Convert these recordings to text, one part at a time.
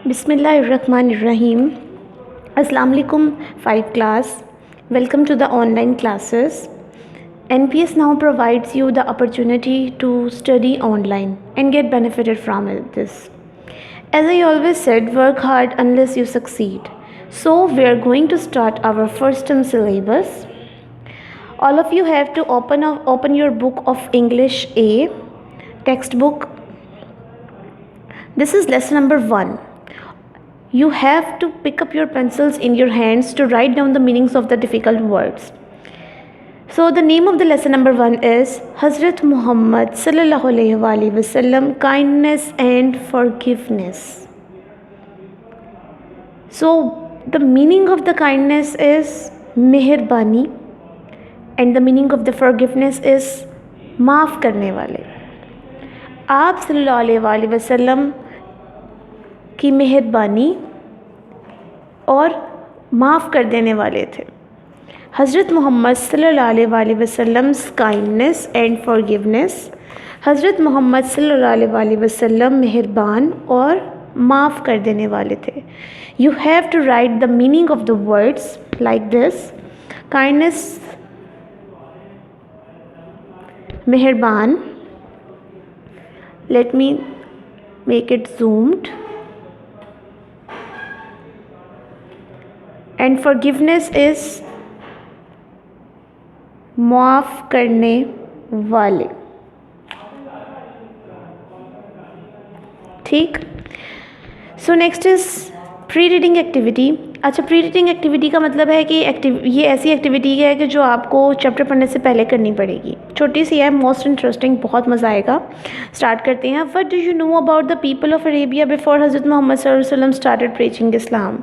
Bismillahirrahmanirrahim. Assalamu alaikum 5 class. Welcome to the online classes. NPS now provides you the opportunity to study online and get benefited from this. As I always said, work hard unless you succeed. So we are going to start our first term syllabus. All of you have to open your book of English A textbook. This is lesson number 1. You have to pick up your pencils in your hands to write down the meanings of the difficult words. So the name of the lesson number 1 is Hazrat Muhammad sallallahu alaihi wasallam, kindness and forgiveness. So the meaning of the kindness is मेहरबानी and the meaning of the forgiveness is माफ़ करने वाले. आप सल्लल्लाहु अलैहि वसल्लम की मेहरबानी और माफ़ कर देने वाले थे. हज़रत मोहम्मद सल्लल्लाहु अलैहि वसल्लम्स काइंडनेस एंड फॉरगिवनेस. हज़रत मोहम्मद सल्लल्लाहु अलैहि वसल्लम मेहरबान और माफ़ कर देने वाले थे. You have to write the meaning of the words like this. Kindness मेहरबान. Let me make it zoomed. And forgiveness is माफ़ करने वाले. ठीक. So next is pre reading activity. अच्छा, प्री रीडिंग एक्टिविटी का मतलब है कि ये ऐसी एक्टिविटी है कि जो आपको चैप्टर पढ़ने से पहले करनी पड़ेगी. छोटी सी है, मोस्ट इंटरेस्टिंग, बहुत मज़ा आएगा. स्टार्ट करते हैं. What do you know about the people of Arabia before हज़रत मोहम्मद सल्लल्लाहु अलैहि वसल्लम स्टार्टेड प्रीचिंग इस्लाम.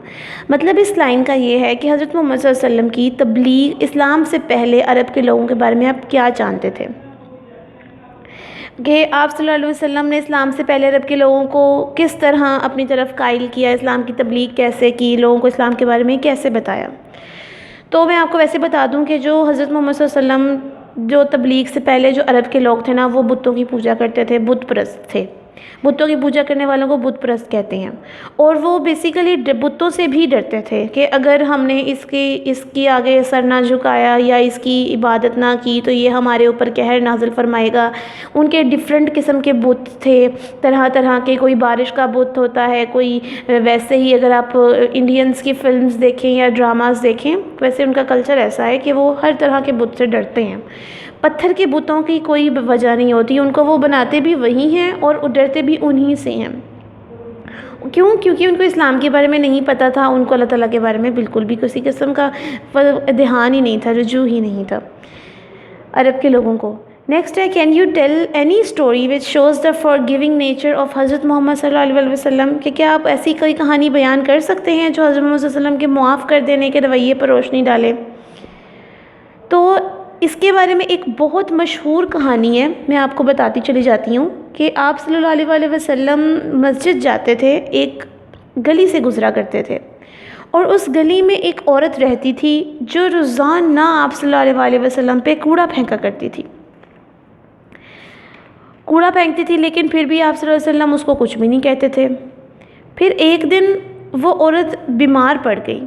मतलब इस लाइन का ये है कि हज़रत मोहम्मद सल्लल्लाहु अलैहि वसल्लम की तबलीग इस्लाम से पहले अरब के लोगों के बारे में आप क्या जानते थे कि आप सल्लल्लाहु अलैहि वसल्लम ने इस्लाम से पहले अरब के लोगों को किस तरह अपनी तरफ कायल किया, इस्लाम की तबलीग कैसे की, लोगों को इस्लाम के बारे में कैसे बताया. तो मैं आपको वैसे बता दूं कि जो हज़रत मोहम्मद सल्लल्लाहु अलैहि वसल्लम जो तबलीग से पहले जो अरब के लोग थे ना, वो बुतों की पूजा करते थे, बुत परस्त थे. बुतों की पूजा करने वालों को बुत परस्त कहते हैं. और वो बेसिकली बुतों से भी डरते थे कि अगर हमने इसकी आगे सर ना झुकाया या इसकी इबादत ना की तो ये हमारे ऊपर कहर नाज़िल फरमाएगा. उनके डिफरेंट किस्म के बुत थे, तरह तरह के. कोई बारिश का बुत होता है, कोई वैसे ही अगर आप इंडियंस की फ़िल्म्स देखें या ड्रामास देखें, वैसे उनका कल्चर ऐसा है कि वो हर तरह के बुत से डरते हैं. पत्थर के बुतों की कोई वजह नहीं होती, उनको वो बनाते भी वही हैं और डरते भी उन्हीं से हैं. क्यों? क्योंकि उनको इस्लाम के बारे में नहीं पता था. उनको अल्लाह ताला के बारे में बिल्कुल भी किसी किस्म का ध्यान ही नहीं था, रुजू ही नहीं था अरब के लोगों को. नेक्स्ट है, can you tell any story which shows the forgiving nature of हज़रत मोहम्मद सल्लल्लाहु अलैहि वसल्लम. कि क्या आप ऐसी कोई कहानी बयान कर सकते हैं जो हज़रत मोहम्मद सल्लल्लाहु अलैहि वसल्लम के मुआफ़ कर देने के रवैये पर रोशनी डाले. तो इसके बारे में एक बहुत मशहूर कहानी है, मैं आपको बताती चली जाती हूँ कि आप सल्लल्लाहु अलैहि वसल्लम मस्जिद जाते थे, एक गली से गुज़रा करते थे और उस गली में एक औरत रहती थी जो रोज़ाना आप सल्लल्लाहु अलैहि वसल्लम पे कूड़ा फेंका करती थी. कूड़ा फेंकती थी लेकिन फिर भी आप सल्लल्लाहु अलैहि वसल्लम उसको कुछ भी नहीं कहते थे. फिर एक दिन वो औरत बीमार पड़ गई.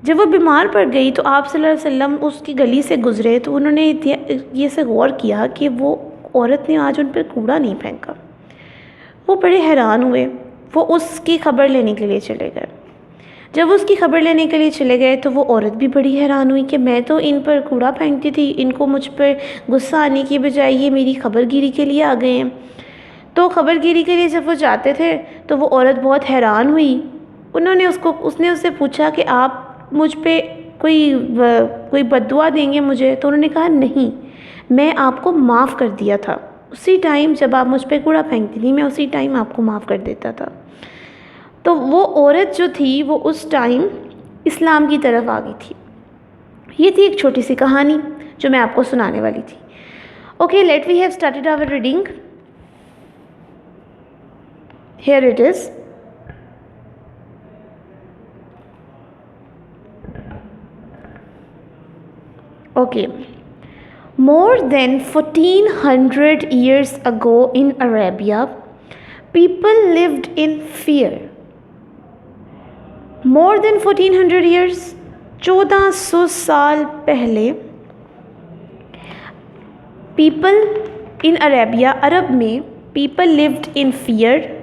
जब वो बीमार पड़ गई तो आप सल्लल्लाहु अलैहि वसल्लम उसकी गली से गुज़रे तो उन्होंने ये से गौर किया कि वो औरत ने आज उन पर कूड़ा नहीं फेंका. वो बड़े हैरान हुए. वो उसकी ख़बर लेने के लिए चले गए. जब उसकी ख़बर लेने के लिए चले गए तो वो औरत भी बड़ी हैरान हुई कि मैं तो इन पर कूड़ा फेंकती थी, इनको मुझ पर गुस्सा आने की बजाय ये मेरी खबरगिरी के लिए आ गए हैं. तो खबरगिरी के लिए जब वो जाते थे तो वो औरत बहुत हैरान हुई. उसने उससे पूछा कि आप मुझ पे कोई बद्दुआ देंगे मुझे. तो उन्होंने कहा नहीं, मैं आपको माफ़ कर दिया था. उसी टाइम जब आप मुझ पे कूड़ा फेंकती थी, मैं उसी टाइम आपको माफ़ कर देता था. तो वो औरत जो थी वो उस टाइम इस्लाम की तरफ आ गई थी. ये थी एक छोटी सी कहानी जो मैं आपको सुनाने वाली थी. Okay, let we have started our reading. Here it is. Okay. More than 1400 years ago in Arabia, people lived in fear more than 1400 years, 1400 साल पहले, पीपल इन अरेबिया, अरब में, पीपल लिव्ड इन फियर,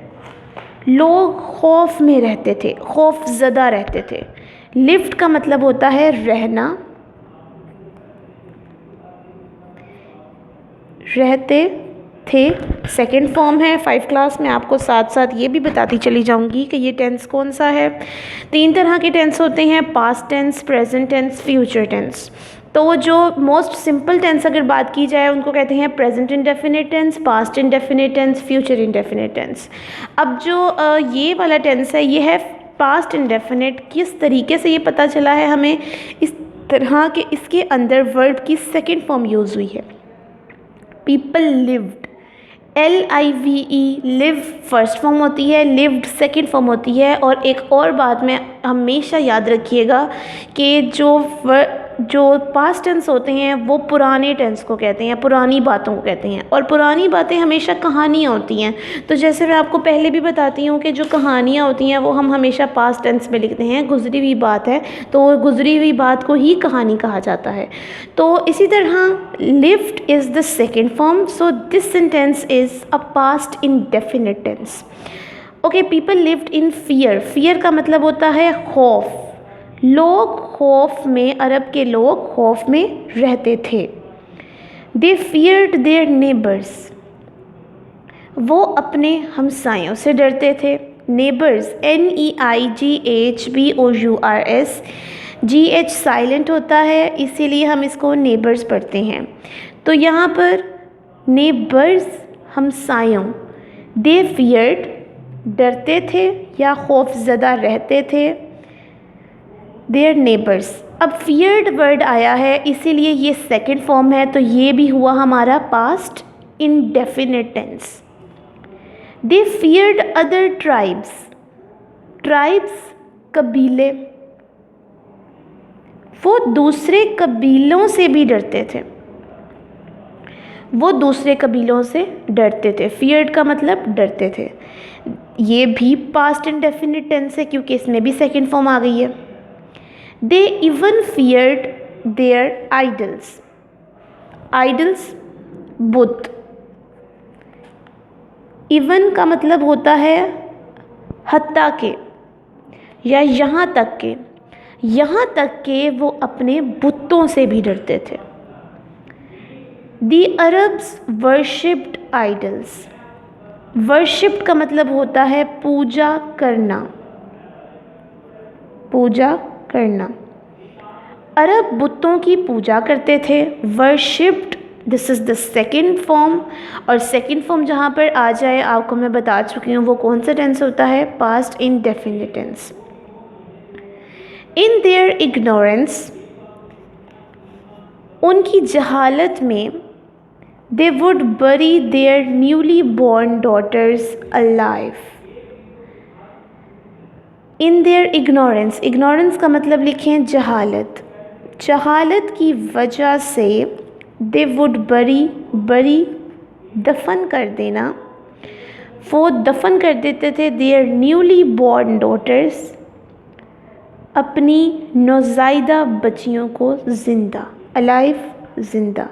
लोग खौफ में रहते थे, खौफ ज़दा रहते थे। लिव्ड का मतलब होता है रहना, रहते थे, सेकंड फॉर्म है। 5 क्लास में आपको साथ साथ ये भी बताती चली जाऊंगी कि ये टेंस कौन सा है। 3 तरह के टेंस होते हैं, past tense, present tense, future tense. तो जो मोस्ट सिंपल टेंस अगर बात की जाए उनको कहते हैं present indefinite tense, past indefinite tense, future indefinite tense. अब जो ये वाला टेंस है ये है पास्ट इंडेफिनिट। किस तरीके से ये पता चला है हमें, इस तरह के इसके अंदर वर्ब की सेकेंड फॉर्म यूज़ हुई है। People lived, LIVE, live first form होती है, लिव्ड सेकेंड फॉर्म होती है। और एक और बात में हमेशा याद रखिएगा कि जो पास्ट टेंस होते हैं वो पुराने टेंस को कहते हैं, पुरानी बातों को कहते हैं। और पुरानी बातें हमेशा कहानियाँ होती हैं। तो जैसे मैं आपको पहले भी बताती हूँ कि जो कहानियाँ होती हैं वो हम हमेशा पास्ट टेंस में लिखते हैं, गुजरी हुई बात है तो गुजरी हुई बात को ही कहानी कहा जाता है। तो इसी तरह lived is the second form, so this sentence is a past indefinite tense. Okay, people lived in fear, fear का मतलब होता है खौफ। लोग खौफ में, अरब के लोग खौफ में रहते थे। दे फियर्ड देयर नेबर्स, वो अपने हमसायों से डरते थे। नेबर्स, NEIGHBOURS, GH साइलेंट होता है इसीलिए हम इसको नेबर्स पढ़ते हैं। तो यहाँ पर नेबर्स हमसायों, दे फियर्ड डरते थे या खौफज़दा रहते थे, देयर नेबर्स। अब फियर्ड वर्ड आया है इसीलिए ये सेकंड फॉर्म है, तो ये भी हुआ हमारा पास्ट इंडेफिनिट टेंस। दे फियर्ड अदर ट्राइब्स, ट्राइब्स कबीले, वो दूसरे कबीलों से भी डरते थे, वो दूसरे कबीलों से डरते थे। फियर्ड का मतलब डरते थे। ये भी पास्ट इंडेफिनिट टेंस है क्योंकि इसमें भी सेकंड फॉर्म आ गई है। They even feared their idols, idols बुत। even का मतलब होता है हत्ता के या यहाँ तक के, यहाँ तक के वो अपने बुतों से भी डरते थे। The Arabs worshipped idols, worshipped का मतलब होता है पूजा करना, पूजा करना। अरब बुतों की पूजा करते थे, worshipped, this is the second form. और सेकेंड फॉर्म जहाँ पर आ जाए आपको मैं बता चुकी हूँ वो कौन सा टेंस होता है, past indefinite tense. In their ignorance, उनकी जहालत में, they would bury their newly born daughters alive. In their ignorance, ignorance का मतलब लिखें जहालत, जहालत की वजह से दे वुड बरी, बरी दफन कर देना, वो दफन कर देते थे देयर न्यूली बॉर्न डॉटर्स, अपनी नौज़ायदा बच्चियों को ज़िंदा, अलाइव ज़िंदा।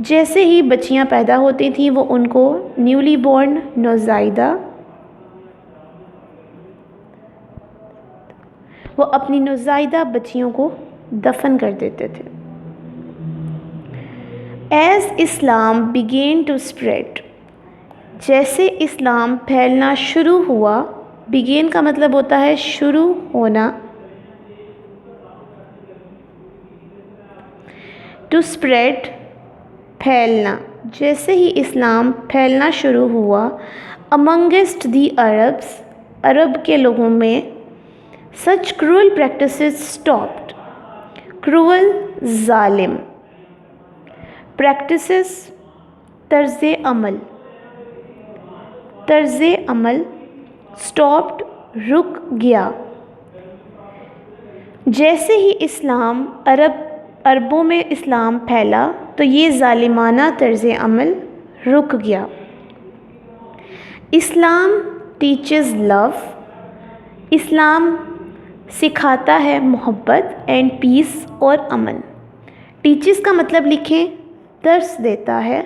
जैसे ही बच्चियां पैदा होती थीं वो उनको न्यूली बॉर्न, नौज़ायदा, वो अपनी नौज़ायदा बच्चियों को दफन कर देते थे। As Islam began to spread, जैसे इस्लाम फैलना शुरू हुआ, बिगेन का मतलब होता है शुरू होना, टू स्प्रेड फैलना, जैसे ही इस्लाम फैलना शुरू हुआ, अमंगेस्ट दी अरब्स, अरब के लोगों में, सच क्रूअल प्रैक्टिसेस स्टॉप्ड, क्रूअल जालिम, प्रैक्टिसेस तर्ज़े अमल, तर्ज़े अमल, स्टॉप्ड रुक गया। जैसे ही इस्लाम अरबों में इस्लाम फैला तो ये ज़ालिमाना तर्ज़े अमल रुक गया। इस्लाम टीचेस लव, इस्लाम सिखाता है मोहब्बत एंड पीस और अमन। टीचेस का मतलब लिखें, दर्स देता है।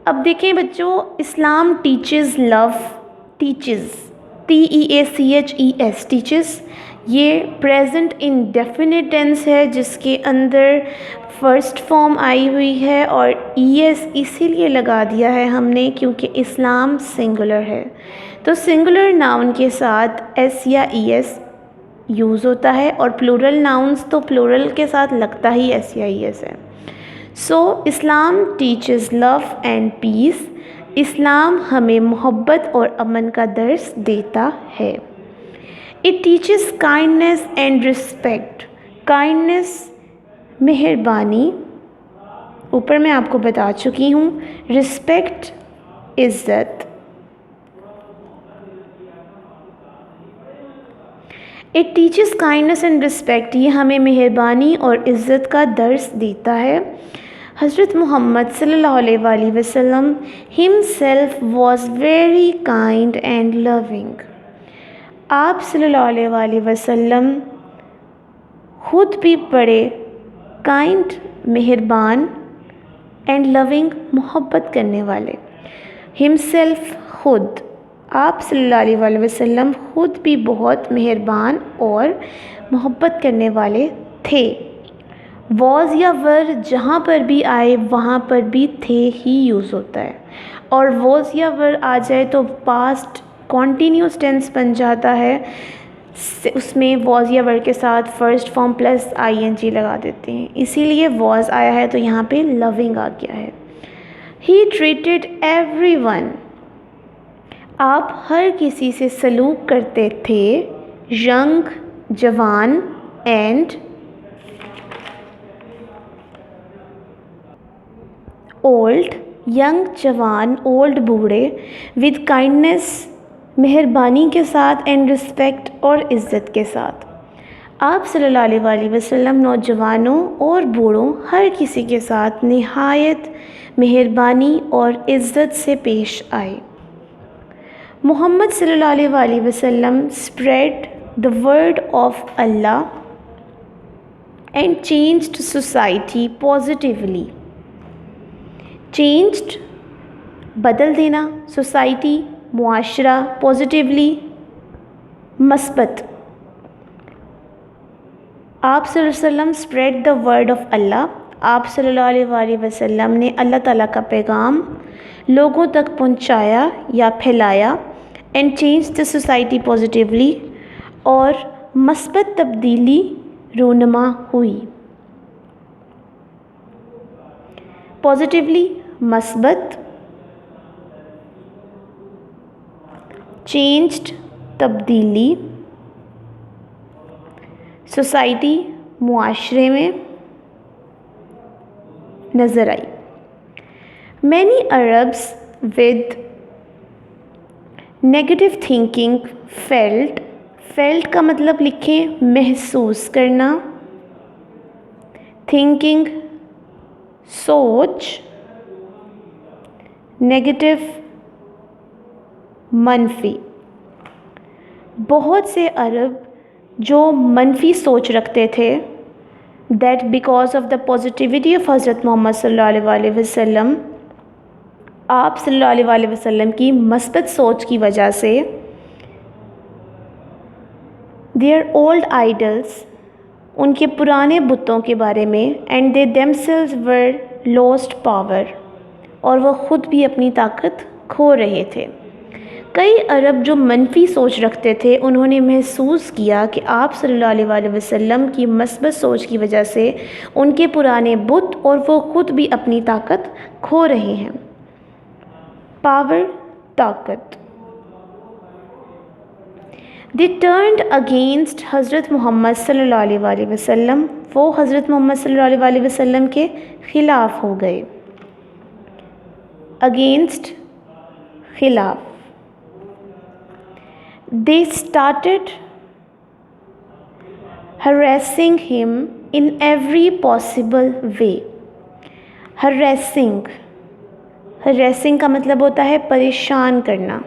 अब देखें बच्चों, Islam teaches love, teaches TEACHES teaches, ये प्रेजेंट इंडेफिनिट टेंस है जिसके अंदर फर्स्ट फॉर्म आई हुई है और ES इसीलिए लगा दिया है हमने क्योंकि इस्लाम सिंगुलर है। तो सिंगुलर नाउन के साथ S या ES यूज़ होता है और प्लूरल नाउन्स तो प्लूरल के साथ लगता ही S या ES है। सो इस्लाम टीचेस लव एंड पीस, इस्लाम हमें मोहब्बत और अमन का दर्स देता है। It teaches kindness and respect, kindness मेहरबानी, ऊपर मैं आपको बता चुकी हूँ, रिस्पेक्ट इज़्ज़त। It teaches kindness and respect, ये हमें मेहरबानी और इज़्ज़त का दर्स देता है। हज़रत मोहम्मद सल्लल्लाहु अलैहि वसल्लम himself was very kind and loving, आप सल्लल्लाहु अलैहि वसल्लम खुद भी बड़े काइंड, मेहरबान एंड लविंग, मोहब्बत करने वाले। हिमसेल्फ खुद, आप सल्लल्लाहु अलैहि वसल्लम खुद भी बहुत मेहरबान और मोहब्बत करने वाले थे। वॉज या वर जहाँ पर भी आए वहाँ पर भी थे ही यूज़ होता है, और वॉज या वर आ जाए तो पास्ट कॉन्टीन्यूस टेंस बन जाता है, उसमें वॉज या वर के साथ फर्स्ट फॉर्म प्लस ING लगा देते हैं, इसीलिए वॉज आया है तो यहाँ पे लविंग आ गया है। ही ट्रीटेड एवरीवन, आप हर किसी से सलूक करते थे, यंग जवान एंड ओल्ड, यंग जवान, ओल्ड बूढ़े, विद काइंडनेस मेहरबानी के साथ एंड रिस्पेक्ट और इज़्ज़त के साथ। आप सल्लल्लाहु अलैहि वसल्लम नौजवानों और बूढ़ों हर किसी के साथ निहायत मेहरबानी और इज़्ज़त से पेश आए। मोहम्मद सल्लल्लाहु अलैहि वसल्लम spread the word of Allah and changed society positively. Changed बदल देना, सोसाइटी मुआशरा, पॉजिटिवली मस्बत। आप सल्लल्लाहु अलैहि वसल्लम स्प्रेड द वर्ड ऑफ अल्लाह, आप सल्लल्लाहु अलैहि वसल्लम ने अल्लाह ताला का पैगाम लोगों तक पहुंचाया या फैलाया। And change the society positively, और मस्बत तब्दीली रूनुमा हुई। पॉजिटिवली मस्बत, चेंज्ड तब्दीली, सोसाइटी मुआशरे में नज़र आई। Many Arabs with negative thinking felt, felt का मतलब लिखें महसूस करना, थिंकिंग सोच, नेगेटिव मनफी। बहुत से अरब जो मनफी सोच रखते थे, that because of the positivity of हज़रत मोहम्मद सल्लल्लाहु अलैहि वसल्लम, आप सल्लल्लाहु अलैहि वसल्लम की मस्बत सोच की वजह से, देयर ओल्ड आइडल्स, उनके पुराने बुतों के बारे में, and they themselves were lost power, और वह ख़ुद भी अपनी ताकत खो रहे थे। कई अरब जो मनफी सोच रखते थे, उन्होंने महसूस किया कि आप सल्लल्लाहु अलैहि वसल्लम की मस्बत सोच की वजह से उनके पुराने बुत और वो ख़ुद भी अपनी ताकत खो रहे हैं। पावर, ताकत। दे टर्न्ड अगेंस्ट हज़रत मोहम्मद सल्लल्लाहु अलैहि वसल्लम, वो हज़रत मोहम्मद सल्लल्लाहु अलैहि वसल्लम के ख़िलाफ़ हो गए। अगेंस्ट, खिलाफ। They started harassing him in every possible way. Harassing, harassing का मतलब होता है परेशान करना।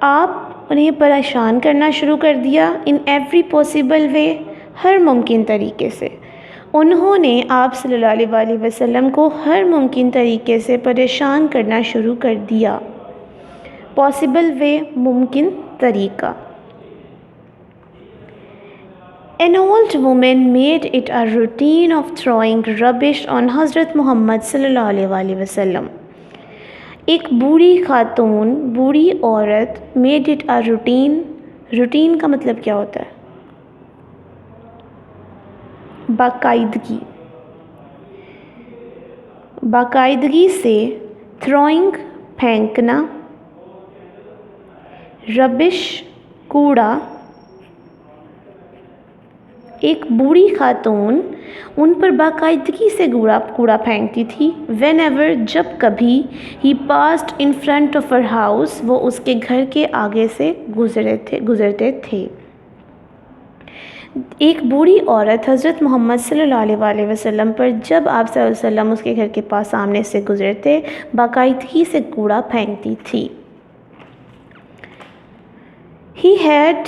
आप उन्हें परेशान करना शुरू कर दिया इन एवरी पॉसिबल वे, हर मुमकिन तरीके से। उन्होंने आप सल्लल्लाहु अलैहि वसल्लम को हर मुमकिन तरीके से परेशान करना शुरू कर दिया। पॉसिबल वे, मुमकिन तरीका। An old woman made it a routine of throwing rubbish on हज़रत मोहम्मद सल्लल्लाहु अलैहि वसल्लम। एक बूढ़ी खातून, बूढ़ी औरत, made it a routine. Routine का मतलब क्या होता है? बाकायदगी। बाकायदगी से थ्रोइंग, फेंकना, रबिश, कूड़ा। एक बूढ़ी खातून उन पर बाकायदगी से कूड़ा फेंकती थी। वेन एवर, जब कभी, he passed in front of her house, वो उसके घर के आगे से गुज़रते थे। एक बूढ़ी औरत हज़रत मोहम्मद सल्लल्लाहु अलैहि वसल्लम पर जब आप सल्लल्लाहु अलैहि वसल्लम उसके घर के पास सामने से गुज़रते, बाकायदगी से कूड़ा फेंकती थी। He had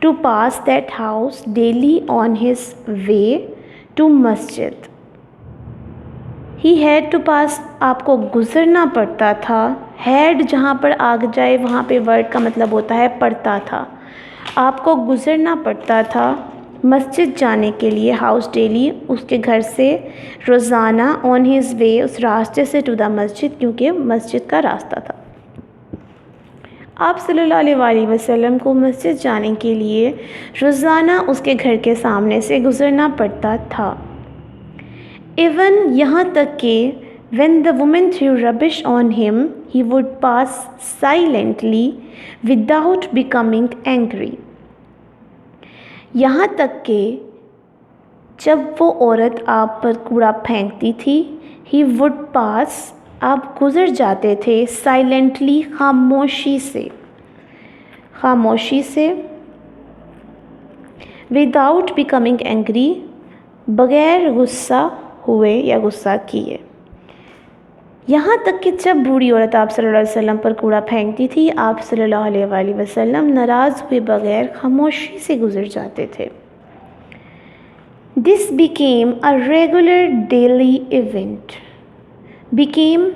to pass that house daily on his way to masjid. He had to pass, आपको गुज़रना पड़ता था। had जहाँ पर आग जाए वहाँ पे वर्ड का मतलब होता है पड़ता था। आपको गुज़रना पड़ता था मस्जिद जाने के लिए, हाउस डेली, उसके घर से रोज़ाना, ऑन हिज वे, उस रास्ते से, टू द मस्जिद, क्योंकि मस्जिद का रास्ता था। आप सल्लल्लाहु अलैहि वसल्लम को मस्जिद जाने के लिए रोज़ाना उसके घर के सामने से गुज़रना पड़ता था। इवन, यहाँ तक कि when the woman threw rubbish on him, he would pass silently without becoming angry. यहाँ तक कि जब वो औरत आप पर कूड़ा फेंकती थी, he would pass, आप गुज़र जाते थे, साइलेंटली, खामोशी से, विदाउट बिकमिंग एंग्री, बग़ैर गुस्सा हुए या गुस्सा किए। यहाँ तक कि जब बूढ़ी औरत आप सल्लल्लाहु अलैहि वसल्लम पर कूड़ा फेंकती थी, आप सल्लल्लाहु अलैहि वसल्लम नाराज़ हुए बग़ैर खामोशी से गुज़र जाते थे। This became a regular daily event. Became,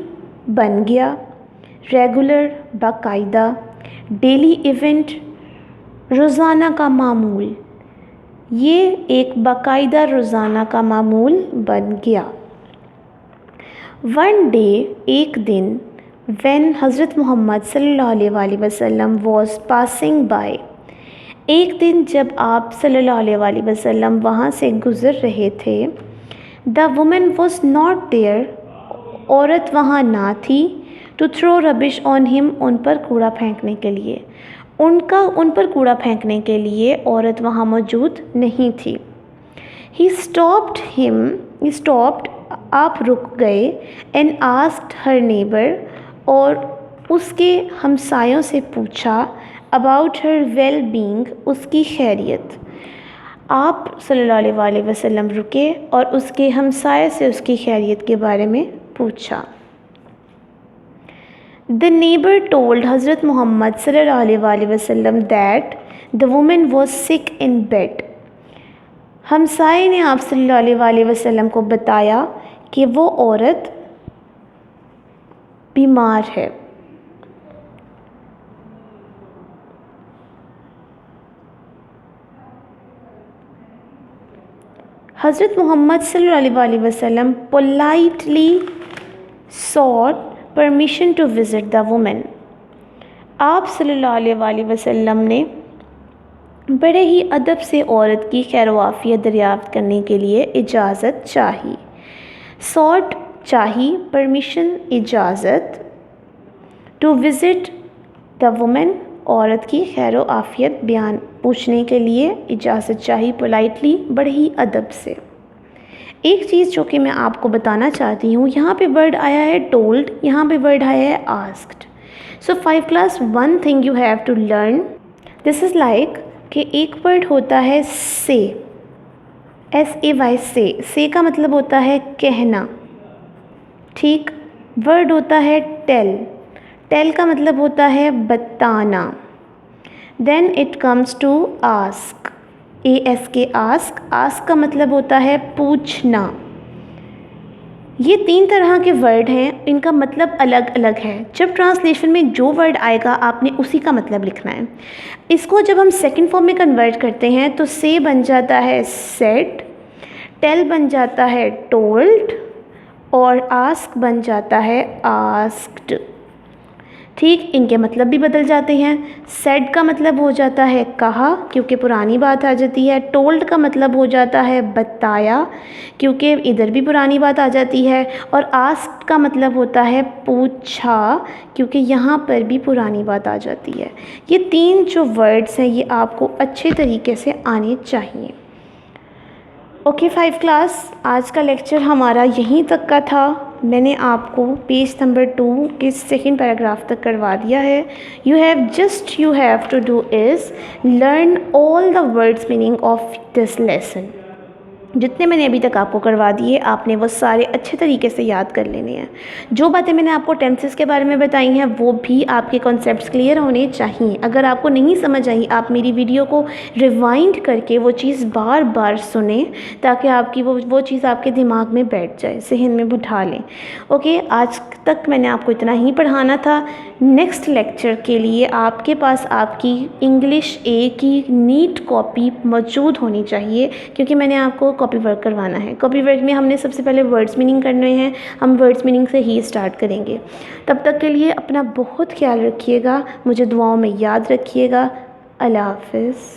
बन गया, रेगुलर, बाकायदा, डेली इवेंट, रोज़ाना का मामूल। ये एक बाकायदा रोज़ाना का मामूल बन गया। वन डे, एक दिन, व्हेन हज़रत मोहम्मद सल्लल्लाहु अलैहि वसल्लम वॉज पासिंग बाय, एक दिन जब आप सल्लल्लाहु अलैहि वसल्लम वहाँ से गुज़र रहे थे, the woman was not there, औरत वहाँ ना थी, to throw rubbish on him, उन पर कूड़ा फेंकने के लिए। उन पर कूड़ा फेंकने के लिए औरत वहाँ मौजूद नहीं थी। ही स्टॉप्ड, आप रुक गए, एंड आस्क्ड हर नेबर, और उसके हमसायों से पूछा, अबाउट हर वेल बीइंग, उसकी खैरियत। आप सल्लल्लाहु अलैहि वसल्लम रुके और उसके हमसाये से उसकी खैरियत के बारे में पूछा। द नेबर टोल्ड हज़रत मोहम्मद सल्लल्लाहु अलैहि वसल्लम that the woman was sick in bed. हमसाये ने आप सल्लल्लाहु अलैहि वसल्लम को बताया कि वो औरत बीमार है। हज़रत मोहम्मद सल्लल्लाहु अलैहि वसल्लम politely sought permission to visit the woman. आप सल्लल्लाहु अलैहि वसल्लम ने बड़े ही अदब से औरत की खैर वाफ़ियत दरियाफ़्त करने के लिए इजाज़त चाही। सॉट, चाही, परमिशन, इजाज़त, टू विज़िट द वुमन, औरत की खैर आफ़ियत बयान पूछने के लिए इजाज़त चाही, पोलाइटली, बड़े ही अदब से। एक चीज़ जो कि मैं आपको बताना चाहती हूँ, यहाँ पे वर्ड आया है टोल्ड, यहाँ पे वर्ड आया है asked. So 5 class 1 thing you have to learn, this is like कि एक वर्ड होता है से, SAY, से का मतलब होता है कहना, ठीक। वर्ड होता है टेल, टेल का मतलब होता है बताना। Then it comes to ask, ASK ask. Ask का मतलब होता है पूछना। ये 3 तरह के वर्ड हैं, इनका मतलब अलग अलग है। जब ट्रांसलेशन में जो वर्ड आएगा आपने उसी का मतलब लिखना है। इसको जब हम सेकंड फॉर्म में कन्वर्ट करते हैं तो से बन जाता है सेड, टेल बन जाता है टोल्ड और आस्क बन जाता है आस्क्ड। ठीक, इनके मतलब भी बदल जाते हैं। सेड का मतलब हो जाता है कहा, क्योंकि पुरानी बात आ जाती है। टोल्ड का मतलब हो जाता है बताया, क्योंकि इधर भी पुरानी बात आ जाती है। और आस्क्ड का मतलब होता है पूछा, क्योंकि यहाँ पर भी पुरानी बात आ जाती है। ये 3 जो वर्ड्स हैं ये आपको अच्छे तरीके से आने चाहिए। ओके 5 क्लास, आज का लेक्चर हमारा यहीं तक का था। मैंने आपको पेज नंबर 2 के सेकेंड पैराग्राफ तक करवा दिया है। You have to do is learn all the words meaning of this lesson. जितने मैंने अभी तक आपको करवा दिए आपने वो सारे अच्छे तरीके से याद कर लेने हैं। जो बातें मैंने आपको टेंसेस के बारे में बताई हैं वो भी आपके कॉन्सेप्ट्स क्लियर होने चाहिए। अगर आपको नहीं समझ आई आप मेरी वीडियो को रिवाइंड करके वो चीज़ बार बार सुने ताकि आपकी वो चीज़ आपके दिमाग में बैठ जाए, जहन में बिठा लें। ओके, आज तक मैंने आपको इतना ही पढ़ाना था। नेक्स्ट लेक्चर के लिए आपके पास आपकी इंग्लिश A की नीट कॉपी मौजूद होनी चाहिए, क्योंकि मैंने आपको कॉपी वर्क करवाना है। कॉपी वर्क में हमने सबसे पहले वर्ड्स मीनिंग करने हैं, हम वर्ड्स मीनिंग से ही स्टार्ट करेंगे। तब तक के लिए अपना बहुत ख्याल रखिएगा, मुझे दुआओं में याद रखिएगा। अल्लाह हाफ़िज़।